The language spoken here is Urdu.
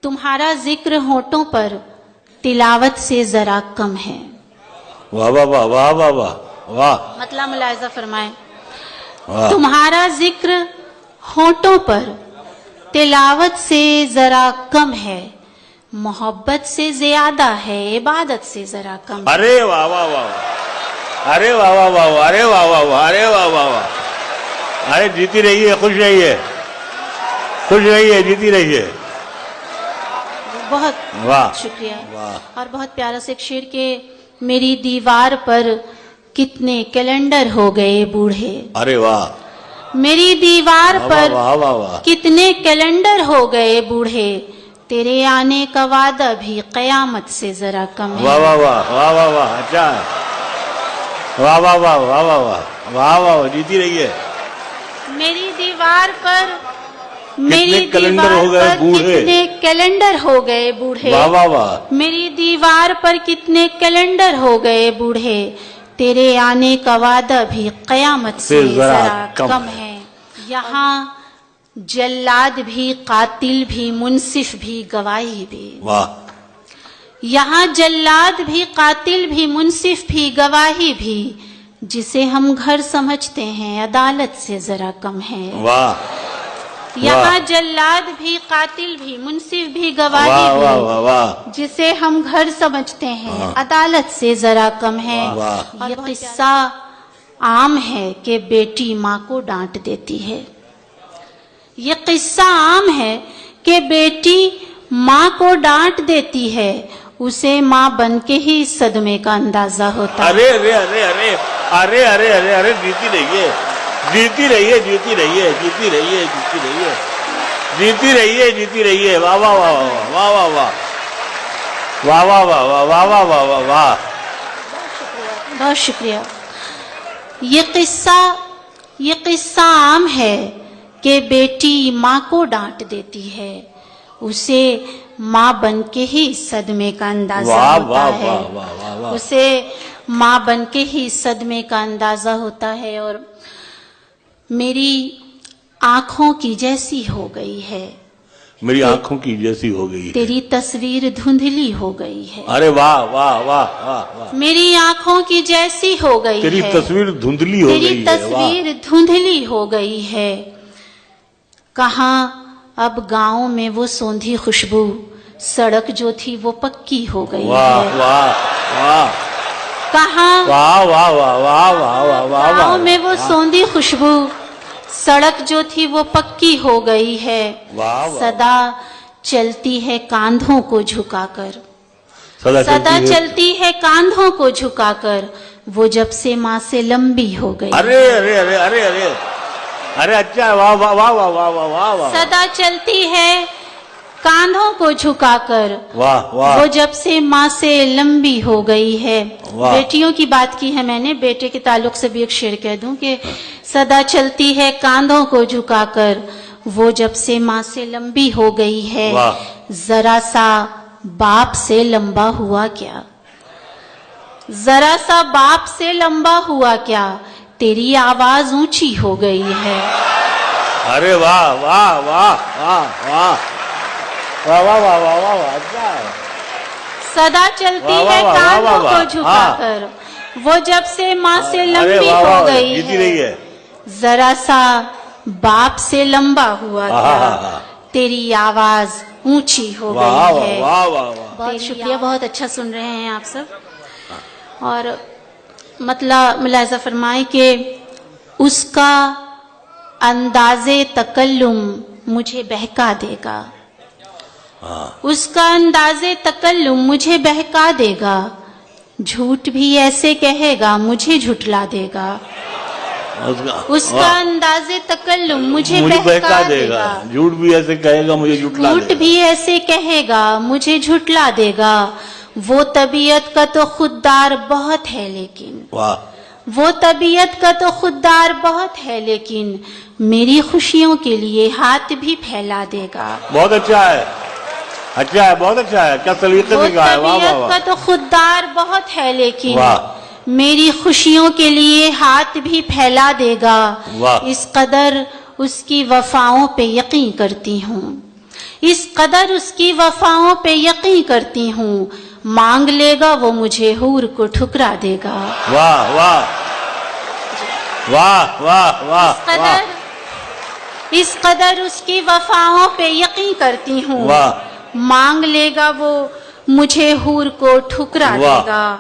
تمہارا ذکر ہونٹوں پر تلاوت سے ذرا کم ہے. واہ واہ واہ واہ واہ واہ واہ. مطلب ملاحظہ فرمائیں. واہ. تمہارا ذکر ہونٹوں پر تلاوت سے ذرا کم ہے، محبت سے زیادہ ہے، عبادت سے ذرا کم ہے. ارے واہ واہ واہ. ارے واہ واہ واہ. ارے واہ واہ واہ. ارے واہ واہ واہ. ارے جیتی رہیے، خوش رہیے، خوش رہیے، جیتی رہیے. بہت واہ. شکریہ. واہ. اور بہت پیارا سے ایک شعر کہ میری دیوار پر کتنے کیلنڈر ہو گئے بوڑھے. ارے واہ. میری دیوار پر واہ واہ واہ. کتنے کیلنڈر ہو گئے بوڑھے، تیرے آنے کا وعدہ بھی قیامت سے ذرا کم ہے. واہ واہ واہ واہ واہ واہ. اچھا. واہ واہ واہ واہ واہ واہ. واہ واہ. جیتی رہیے. میری دیوار پر کیلنڈر ہو گئے بوڑھے. کتنے کیلنڈر ہو گئے بوڑھے. واہ واہ واہ. میری دیوار پر کتنے کیلنڈر ہو گئے بوڑھے، تیرے آنے کا وعدہ بھی قیامت سے ذرا کم ہے. یہاں جلاد بھی، قاتل بھی، منصف بھی، گواہی بھی. واہ. یہاں جلاد بھی، قاتل بھی، منصف بھی، گواہی بھی، جسے ہم گھر سمجھتے ہیں عدالت سے ذرا کم ہے. واہ. یہاں جلاد بھی، قاتل بھی، منصف بھی، واہ گواہی واہ بھی، واہ واہ. جسے ہم گھر سمجھتے ہیں عدالت سے ذرا کم ہے. واہ. یہ قصہ عام ہے کہ بیٹی ماں کو ڈانٹ دیتی ہے. یہ قصہ عام ہے کہ بیٹی ماں کو ڈانٹ دیتی ہے، اسے ماں بن کے ہی صدمے کا اندازہ ہوتا ہے. ارے ارے ارے ارے ارے ارے ارے ارے. جیتی رہیے، جیتی رہیے، جیتی رہیے، جیتی رہیے، جیتی رہیے، جیتی رہیے، جیتی رہیے. واہ واہ واہ واہ واہ واہ. واہ واہ واہ واہ واہ واہ واہ واہ واہ. بہت شکریہ. یہ قصہ عام ہے کہ بیٹی ماں کو ڈانٹ دیتی ہے، اسے ماں بن کے ہی صدمے کا اندازہ واہ ہوتا واہ ہے. واہ واہ واہ واہ. اسے ماں بن کے ہی صدمے کا اندازہ ہوتا ہے. اور میری آنکھوں کی جیسی ہو گئی ہے، میری آنکھوں کی جیسی ہو گئی ہے. تیری تصویر دھندلی ہو گئی ہے. ارے واہ واہ واہ واہ واہ. میری آنکھوں کی جیسی ہو گئی تیری ہے، تصویر دھندلی ہو تیری گئی ہے. واہ. تصویر دھندلی ہو گئی ہے. کہاں اب گاؤں میں وہ سوندھی خوشبو، سڑک جو تھی وہ پکی ہو گئی واہ ہے. واہ واہ. کہاں واہ واہ واہ واہ واہ واہ واہ. گاؤں میں وہ سوندھی خوشبو، سڑک جو تھی وہ پکی ہو گئی ہے. واہ واہ. صدا چلتی ہے کاندھوں کو جھکا کر، صدا صدا چلتی ہے. چلتی ہے کاندھوں کو جھکا کر، وہ جب سے ماں سے لمبی ہو گئی. ارے ارے ارے ارے ارے ارے. اچھا. واہ واہ واہ واہ واہ واہ واہ واہ. صدا چلتی ہے کاندھوں کو جھکا کر، واہ واہ. وہ جب سے ماں سے لمبی ہو گئی ہے. واہ. بیٹیوں کی بات کی ہے میں نے، بیٹے کے تعلق سے بھی ایک شعر کہہ دوں کہ صدا چلتی ہے کاندھوں کو جھکا کر، وہ جب سے ماں سے لمبی ہو گئی ہے. واہ. ذرا سا باپ سے لمبا ہوا کیا، ذرا سا باپ سے لمبا ہوا کیا، تیری آواز اونچی ہو گئی ہے. ارے واہ واہ واہ واہ واہ. واہ واہ واہ واہ واہ واہ. اچھا. صدا چلتی واہ ہے واہ واہ کاندھوں واہ کو واہ. جھکا ہاں. کر، وہ جب سے ماں سے ارے لمبی واہ ہو واہ. گئی جیتی رہی ہے. ہے. ذرا سا باپ سے لمبا ہوا ہاں کیا، ہاں ہاں. تیری آواز اونچی ہو واہ گئی واہ ہے. واہ واہ واہ. بہت شکریہ. بہت اچھا سن رہے ہیں آپ سب. اور مطلب ملاحظہ فرمائیں کہ اس کا انداز تکلم مجھے بہکا دے گا، اس کا انداز تکلم مجھے بہکا دے گا، جھوٹ بھی ایسے کہے گا مجھے جھٹلا دے گا. اس کا انداز تکلم مجھے بہکا دے گا، جھوٹ بھی ایسے کہے گا مجھے جھٹلا جھوٹ دے گا. بھی ایسے کہے گا مجھے جھٹلا دے گا. وہ طبیعت کا تو خوددار بہت ہے لیکن، واہ. وہ طبیعت کا تو خوددار بہت ہے لیکن میری خوشیوں کے لیے ہاتھ بھی پھیلا دے گا. بہت اچھا ہے. اچھا ہے. بہت اچھا ہے. کیا سلیقے وہ سے کہا ہے. واہ واہ طبیعت واہ. کا تو خوددار بہت ہے لیکن واہ. میری خوشیوں کے لیے ہاتھ بھی پھیلا دے گا. واہ. اس قدر اس کی وفاؤں پہ یقین کرتی ہوں، اس قدر اس کی وفاؤں پہ یقین کرتی ہوں، مانگ لے گا وہ مجھے حور کو ٹھکرا دے گا۔ واہ واہ واہ واہ واہ اس قدر اس کی وفاؤں پہ یقین کرتی ہوں، واہ مانگ لے گا وہ مجھے حور کو ٹھکرا دے واہ۔ گا۔